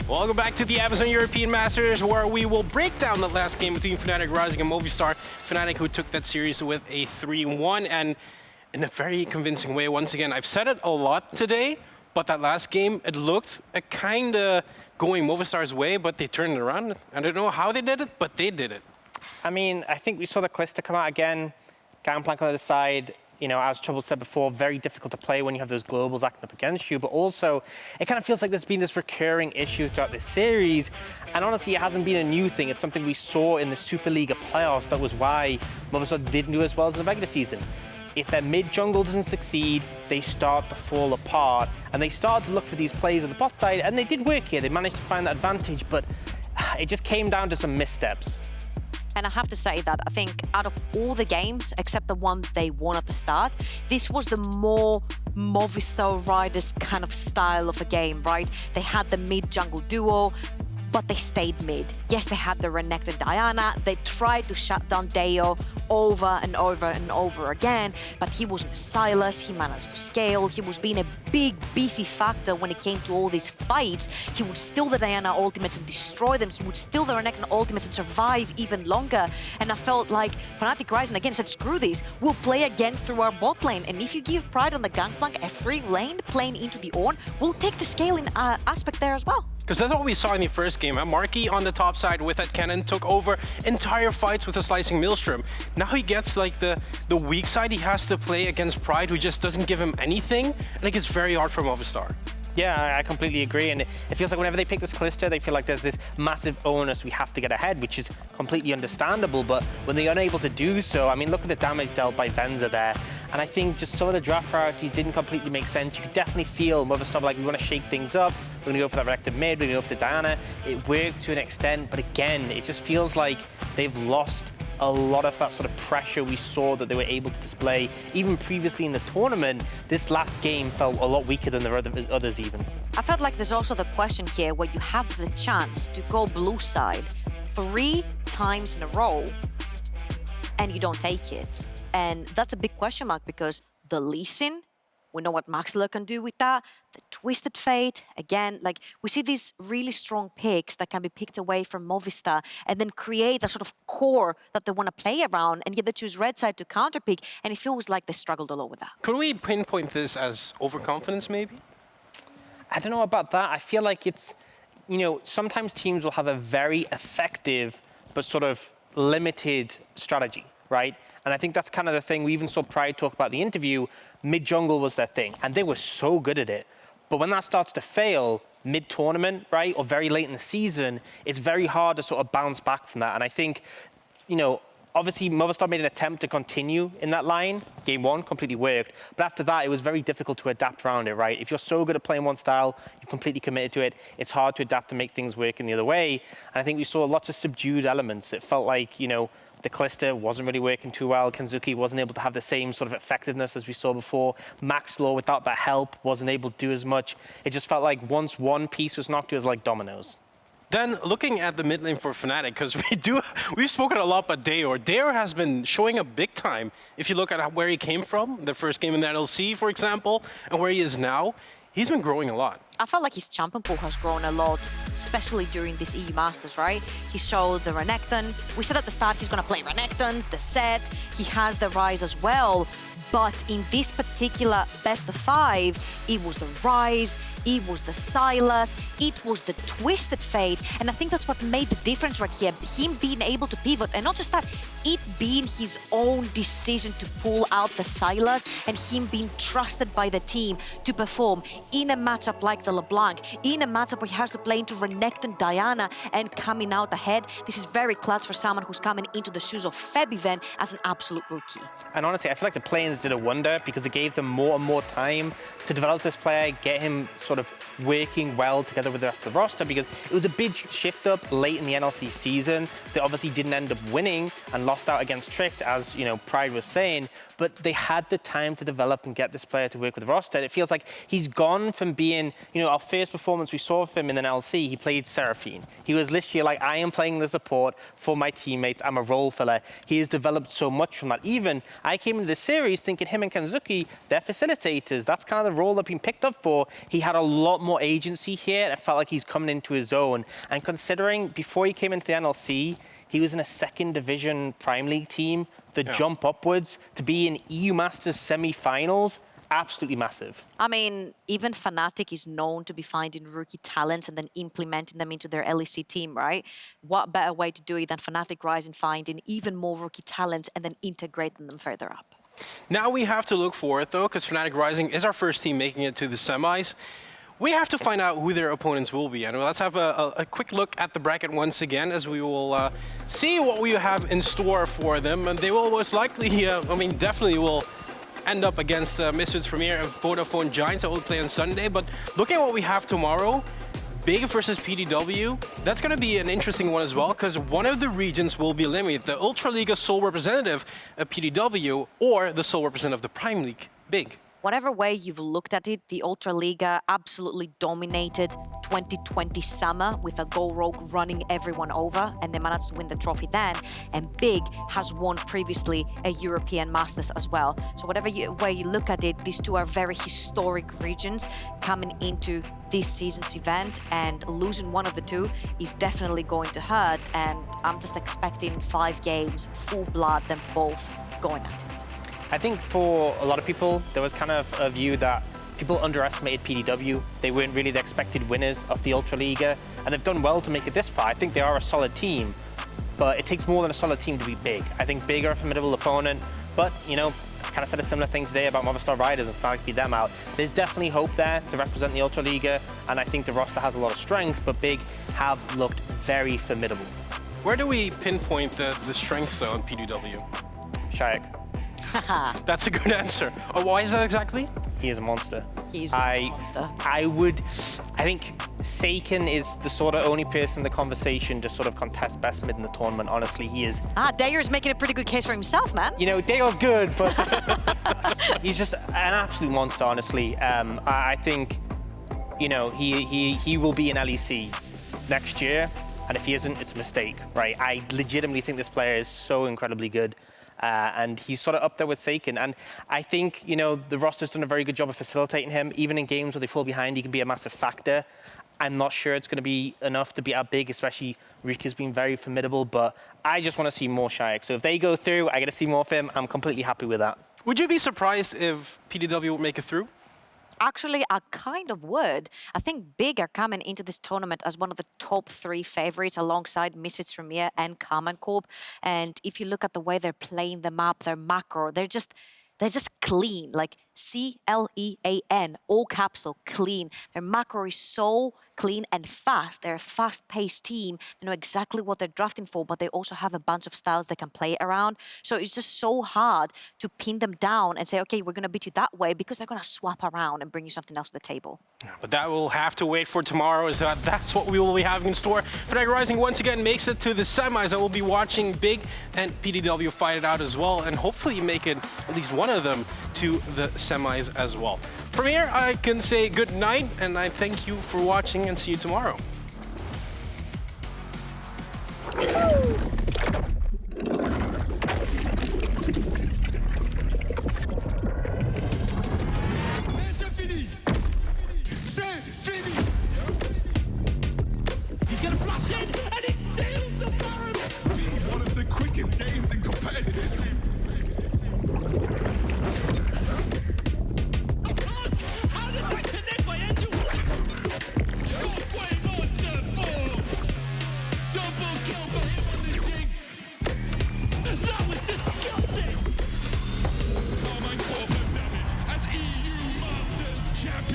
[SPEAKER 3] Welcome back to the Amazon European Masters, where we will break down the last game between Fnatic Rising and Movistar. Fnatic, who took that series with a 3-1, and in a very convincing way. Once again, I've said it a lot today, but that last game, it looked kind of going Movistar's way, but they turned it around. I don't know how they did it, but they did it.
[SPEAKER 7] I mean, I think we saw the Kalista come out again, Gangplank on the other side.
[SPEAKER 3] You know, as Trouble said before, very difficult to play when you have those globals acting up against you. But also, it kind of feels like there's been this recurring issue throughout this series. And honestly, it hasn't been a new thing. It's something we saw in the Superliga playoffs. That was why Movistar didn't do as well as in the regular season. If their mid jungle doesn't succeed, they start to fall apart. And they started to look for these plays on the bot side, and they did work here. They managed to find that advantage, but it just came down to some missteps.
[SPEAKER 4] And I have to say that I think out of all the games, except the one they won at the start, this was the more Movistar Riders kind of style of a game, right? They had the mid-jungle duo, but they stayed mid. Yes, they had the Renekton Diana. They tried to shut down Dajor over and over and over again, but he wasn't Sylas. He managed to scale. He was being a big, beefy factor when it came to all these fights. He would steal the Diana ultimates and destroy them. He would steal the Renekton ultimates and survive even longer. And I felt like Fnatic Rising again said, screw this, we'll play again through our bot lane. And if you give Pride on the Gangplank a free lane playing into the Ornn, we'll take the scaling aspect there as well.
[SPEAKER 3] Because that's what we saw in the first game. Marky on the top side with that cannon took over entire fights with a slicing Maelstrom. Now he gets like the weak side. He has to play against Pride, who just doesn't give him anything, and it gets very hard for Movistar.
[SPEAKER 7] Yeah, I completely agree. And it feels like whenever they pick this Kalista, they feel like there's this massive onus we have to get ahead, which is completely understandable. But when they're unable to do so, I mean, look at the damage dealt by Venzer there. And I think just some of the draft priorities didn't completely make sense. You could definitely feel Movistar like, we want to shake things up. We're going to go for that Renekton mid, we're going to go for the Diana. It worked to an extent, but again, it just feels like they've lost a lot of that sort of pressure we saw that they were able to display even previously in the tournament. This last game felt a lot weaker than the others even.
[SPEAKER 4] I felt like there's also the question here where you have the chance to go blue side 3 times in a row and you don't take it. And that's a big question mark because the Lee Sin, we know what Maxlore can do with that. The Twisted Fate, again, like we see these really strong picks that can be picked away from Movistar and then create a sort of core that they want to play around, and yet they choose red side to counterpick, and it feels like they struggled a lot with that.
[SPEAKER 3] Could we pinpoint this as overconfidence maybe?
[SPEAKER 7] I don't know about that. I feel like it's, you know, sometimes teams will have a very effective but sort of limited strategy, right? And I think that's kind of the thing. We even saw Pride talk about the interview. Mid-jungle was their thing, and they were so good at it. But when that starts to fail mid-tournament, right, or very late in the season, it's very hard to sort of bounce back from that. And I think, you know, obviously Movistar made an attempt to continue in that line. Game 1 completely worked. But after that, it was very difficult to adapt around it, right? If you're so good at playing one style, you're completely committed to it, it's hard to adapt to make things work in the other way. And I think we saw lots of subdued elements. It felt like, you know, the Kalista wasn't really working too well. xKenzuke wasn't able to have the same sort of effectiveness as we saw before. Maxlore, without that help, wasn't able to do as much. It just felt like once one piece was knocked, it was like dominoes.
[SPEAKER 3] Then looking at the mid lane for Fnatic, because we've spoken a lot about Dajor. Dajor has been showing up big time. If you look at where he came from, the first game in the LC, for example, and where he is now, he's been growing a lot.
[SPEAKER 4] I felt like his champion pool has grown a lot, especially during this EU Masters, right? He showed the Renekton. We said at the start he's going to play Renektons, the set. He has the Rise as well. But in this particular best of 5, it was the Rise, it was the Sylas, it was the Twisted Fate. And I think that's what made the difference right here. Him being able to pivot, and not just that, it being his own decision to pull out the Sylas and him being trusted by the team to perform in a matchup like the LeBlanc, in a matchup where he has to play into Renekton Diana and coming out ahead. This is very clutch for someone who's coming into the shoes of Febiven as an absolute rookie.
[SPEAKER 7] And honestly, I feel like the play-ins did a wonder because it gave them more and more time to develop this player, get him sort of working well together with the rest of the roster, because it was a big shift up late in the NLC season. They obviously didn't end up winning and lost out against Tricked, as you know, Pride was saying, but they had the time to develop and get this player to work with the roster. It feels like he's gone from being, you know, our first performance we saw of him in an LC, he played Seraphine. He was literally like, I am playing the support for my teammates, I'm a role filler. He has developed so much from that. Even I came into this series thinking him and xKenzuke, they're facilitators. That's kind of the role they've been picked up for. He had a lot more agency here, and it felt like he's coming into his own. And considering before he came into the NLC, he was in a 2nd division Prime League team. The jump upwards to be in EU Masters semi-finals, absolutely massive.
[SPEAKER 4] I mean, even Fnatic is known to be finding rookie talents and then implementing them into their LEC team, right? What better way to do it than Fnatic Rising finding even more rookie talents and then integrating them further up?
[SPEAKER 3] Now we have to look forward, though, because Fnatic Rising is our first team making it to the semis. We have to find out who their opponents will be. And let's have a quick look at the bracket once again, as we will see what we have in store for them. And they will most likely, definitely will end up against Misfits Premier and Vodafone Giants that will play on Sunday. But looking at what we have tomorrow, Big versus PDW, that's going to be an interesting one as well, because one of the regions will be eliminated. The Ultra Liga sole representative of PDW or the sole representative of the Prime League, Big.
[SPEAKER 4] Whatever way you've looked at it, the Ultra Liga absolutely dominated 2020 summer with a Go Rogue running everyone over, and they managed to win the trophy then. And Big has won previously a European Masters as well. So whatever way you look at it, these two are very historic regions coming into this season's event, and losing one of the two is definitely going to hurt. And I'm just expecting 5 games, full blood, them both going at it.
[SPEAKER 7] I think for a lot of people, there was kind of a view that people underestimated PDW. They weren't really the expected winners of the Ultra Liga, and they've done well to make it this far. I think they are a solid team, but it takes more than a solid team to be Big. I think Big are a formidable opponent, but, you know, I kind of said a similar thing today about Movistar Riders and Fnatic beat them out. There's definitely hope there to represent the Ultra Liga, and I think the roster has a lot of strength, but Big have looked very formidable.
[SPEAKER 3] Where do we pinpoint the strengths, though, in PDW?
[SPEAKER 7] Shayak.
[SPEAKER 3] That's a good answer. Oh, why is that exactly?
[SPEAKER 7] He is a monster.
[SPEAKER 4] He's a monster.
[SPEAKER 7] I think Seiken is the sort of only person in the conversation to sort of contest best mid in the tournament. Honestly, he is.
[SPEAKER 4] Dajor's making a pretty good case for himself, man.
[SPEAKER 7] You know, Dajor's good, but he's just an absolute monster, honestly. I think, you know, he will be in LEC next year, and if he isn't, it's a mistake, right? I legitimately think this player is so incredibly good. And he's sort of up there with Seiken. And I think, you know, the roster's done a very good job of facilitating him. Even in games where they fall behind, he can be a massive factor. I'm not sure it's going to be enough to beat out Big, especially Rhuckz being very formidable. But I just want to see more Shayak. So if they go through, I get to see more of him. I'm completely happy with that.
[SPEAKER 3] Would you be surprised if PDW would make it through?
[SPEAKER 4] Actually, I kind of would. I think Big are coming into this tournament as one of the top 3 favorites alongside Misfits Premier and Common Corp. And if you look at the way they're playing the map, their macro, they're just clean, like C-L-E-A-N, all capital, clean. Their macro is so clean and fast. They're a fast-paced team. They know exactly what they're drafting for, but they also have a bunch of styles they can play around. So it's just so hard to pin them down and say, okay, we're going to beat you that way, because they're going to swap around and bring you something else to the table.
[SPEAKER 3] But that will have to wait for tomorrow, is that's what we will be having in store. Fnatic Rising once again makes it to the semis, and we'll be watching Big and PDW fight it out as well, and hopefully make it at least one of them to the semis as well. From here, I can say good night, and I thank you for watching and see you tomorrow.